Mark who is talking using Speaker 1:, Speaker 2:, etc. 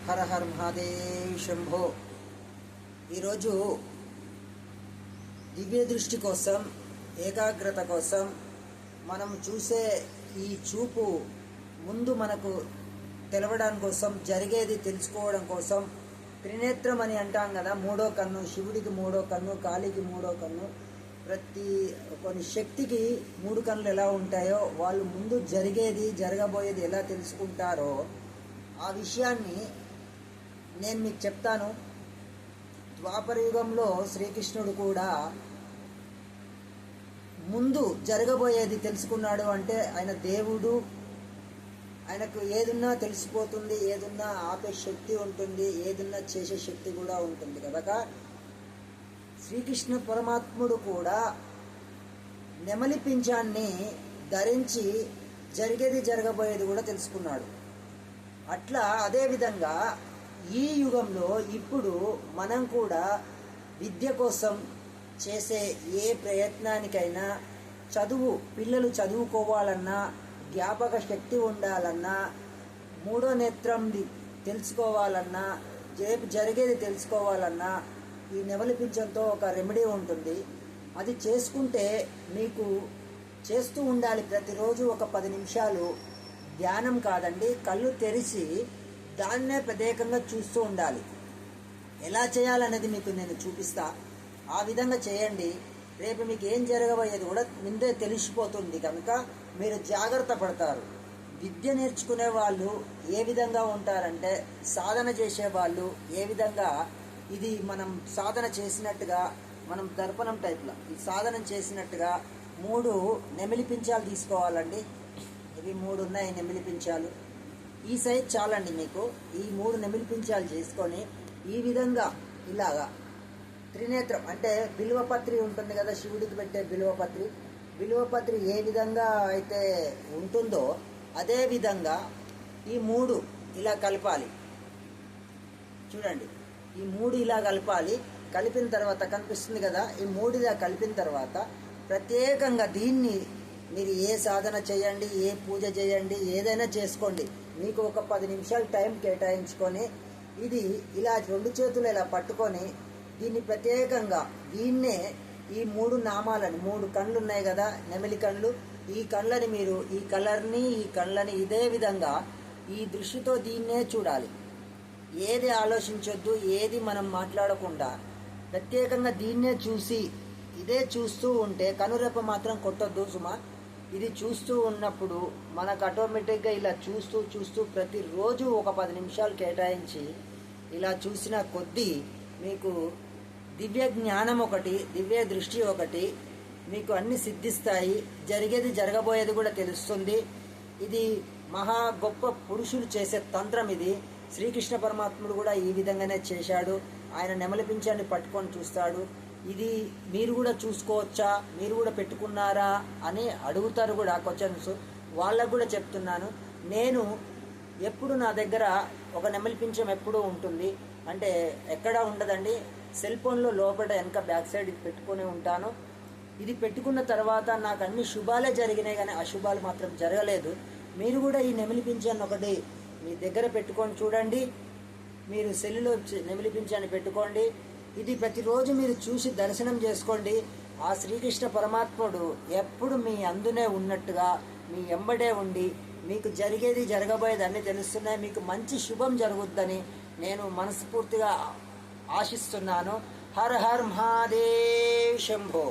Speaker 1: హర her Mahadev Shambho. ఈరోజు దివ్య దృష్టి కోసం, ఏకాగ్రత కోసం, మనం చూసే ఈ చూపు ముందు మనకు తెలవడం కోసం, జరిగేది తెలుసుకోవడం కోసం, త్రినేత్రం అని అంటాం కదా, మూడో కన్ను, శివుడికి మూడో కన్ను, కాళీకి మూడో కన్ను, కొన్ని శక్తికి మూడు కన్నులు ఎలా ఉంటాయో, వాళ్ళు ముందు జరిగేది జరగబోయేది ఎలా తెలుసుకుంటారో ఆ విషయాన్ని నేను మీకు చెప్తాను. ద్వాపర యుగంలో శ్రీకృష్ణుడు కూడా ముందు జరగబోయేది తెలుసుకున్నాడు. అంటే ఆయన దేవుడు, ఆయనకు ఏదున్నా తెలిసిపోతుంది, ఏదున్నా ఆపే శక్తి ఉంటుంది, ఏదున్నా చేసే శక్తి కూడా ఉంటుంది కనుక శ్రీకృష్ణ పరమాత్ముడు కూడా నెమలి పింఛాన్ని ధరించి జరిగేది జరగబోయేది కూడా తెలుసుకున్నాడు. అట్లా అదేవిధంగా ఈ యుగంలో ఇప్పుడు మనం కూడా విద్య కోసం చేసే ఏ ప్రయత్నానికైనా, పిల్లలు చదువుకోవాలన్నా, జ్ఞాపక శక్తి ఉండాలన్నా, మూడో నేత్రం తెలుసుకోవాలన్నా, జరిగేది తెలుసుకోవాలన్నా ఈ నెమలి పింఛంతో ఒక రెమెడీ ఉంటుంది. అది చేసుకుంటే మీకు చేస్తూ ఉండాలి. ప్రతిరోజు ఒక 10 నిమిషాలు ధ్యానం కాదండి, కళ్ళు తెరిచి దాన్నే ప్రత్యేకంగా చూస్తూ ఉండాలి. ఎలా చేయాలనేది మీకు నేను చూపిస్తా. ఆ విధంగా చేయండి. రేపు మీకు ఏం జరగబోయేది కూడా ముందే తెలిసిపోతుంది కనుక మీరు జాగ్రత్త పడతారు. విద్య నేర్చుకునే వాళ్ళు ఏ విధంగా ఉంటారంటే, సాధన చేసేవాళ్ళు ఏ విధంగా, ఇది మనం సాధన చేసినట్టుగా, మనం దర్పణం టైప్లో ఈ సాధన చేసినట్టుగా 3 నెమిలి పించాలు తీసుకోవాలండి. ఇవి 3 ఉన్నాయి నెమిలి పించాలు. ఈ సైజ్ చాలండి మీకు. ఈ 3 నెమిలి పించాలు చేసుకొని ఈ విధంగా ఇలాగా త్రినేత్రం అంటే బిల్వపత్రి ఉంటుంది కదా, శివుడికి పెట్టే బిల్వపత్రి ఏ విధంగా అయితే ఉంటుందో అదే విధంగా ఈ 3 ఇలా కలపాలి. చూడండి, ఈ 3 ఇలా కలపాలి. కలిపిన తర్వాత కనిపిస్తుంది కదా, ఈ 3 ఇలా కలిపిన తర్వాత ప్రత్యేకంగా దీన్ని మీరు ఏ సాధన చేయండి, ఏ పూజ చేయండి, ఏదైనా చేసుకోండి. మీకు ఒక 10 నిమిషాలు టైం కేటాయించుకొని ఇది ఇలా 2 చేతులు ఇలా పట్టుకొని దీన్ని ప్రత్యేకంగా దీన్నే ఈ 3 నామాలని, 3 కళ్ళు ఉన్నాయి కదా నెమలి కళ్ళు, ఈ కళ్ళని మీరు ఈ కలర్ని, ఈ కళ్ళని ఇదే విధంగా ఈ దృష్టితో దీన్నే చూడాలి. ఏది ఆలోచించొద్దు, ఏది మనం మాట్లాడకుండా ప్రత్యేకంగా దీన్నే చూసి ఇదే చూస్తూ ఉంటే, కనురెప్ప మాత్రం కొట్టొద్దు సుమా. ఇది చూస్తూ ఉన్నప్పుడు మనకు ఆటోమేటిక్గా ఇలా చూస్తూ ప్రతిరోజు ఒక 10 నిమిషాలు కేటాయించి ఇలా చూసిన కొద్దీ మీకు దివ్య జ్ఞానం ఒకటి, దివ్య దృష్టి ఒకటి, మీకు అన్ని సిద్ధిస్తాయి. జరిగేది జరగబోయేది కూడా తెలుస్తుంది. ఇది మహా గొప్ప పురుషులు చేసే తంత్రం. ఇది శ్రీకృష్ణ పరమాత్ముడు కూడా ఈ విధంగానే చేశాడు. ఆయన నెమలి పింఛాన్ని పట్టుకొని చూస్తాడు. ఇది మీరు కూడా చూసుకోవచ్చా, మీరు కూడా పెట్టుకున్నారా అని అడుగుతారు కూడా క్వశ్చన్స్. వాళ్ళకు కూడా చెప్తున్నాను. నేను ఎప్పుడు నా దగ్గర ఒక నెమలి పింఛం ఎప్పుడూ ఉంటుంది. అంటే ఎక్కడా ఉండదండి, సెల్ ఫోన్లో లోపల వెనక బ్యాక్ సైడ్ ఇది పెట్టుకొని ఉంటాను. ఇది పెట్టుకున్న తర్వాత నాకు అన్ని శుభాలే జరిగినాయి, కానీ అశుభాలు మాత్రం జరగలేదు. మీరు కూడా ఈ నెమలి పింఛాన్ని ఒకటి మీ దగ్గర పెట్టుకొని చూడండి. మీరు సెల్లులో నెమలి పింఛాన్ని పెట్టుకోండి. ఇది ప్రతిరోజు మీరు చూసి దర్శనం చేసుకోండి. ఆ శ్రీకృష్ణ పరమాత్ముడు ఎప్పుడు మీ అందునే ఉన్నట్టుగా మీ ఎంబడే ఉండి మీకు జరిగేది జరగబోయేది అన్నీ తెలుస్తున్నాయి. మీకు మంచి శుభం జరుగుద్దని నేను మనస్ఫూర్తిగా ఆశిస్తున్నాను. హర హర్ మహాదేవ్ శంభో.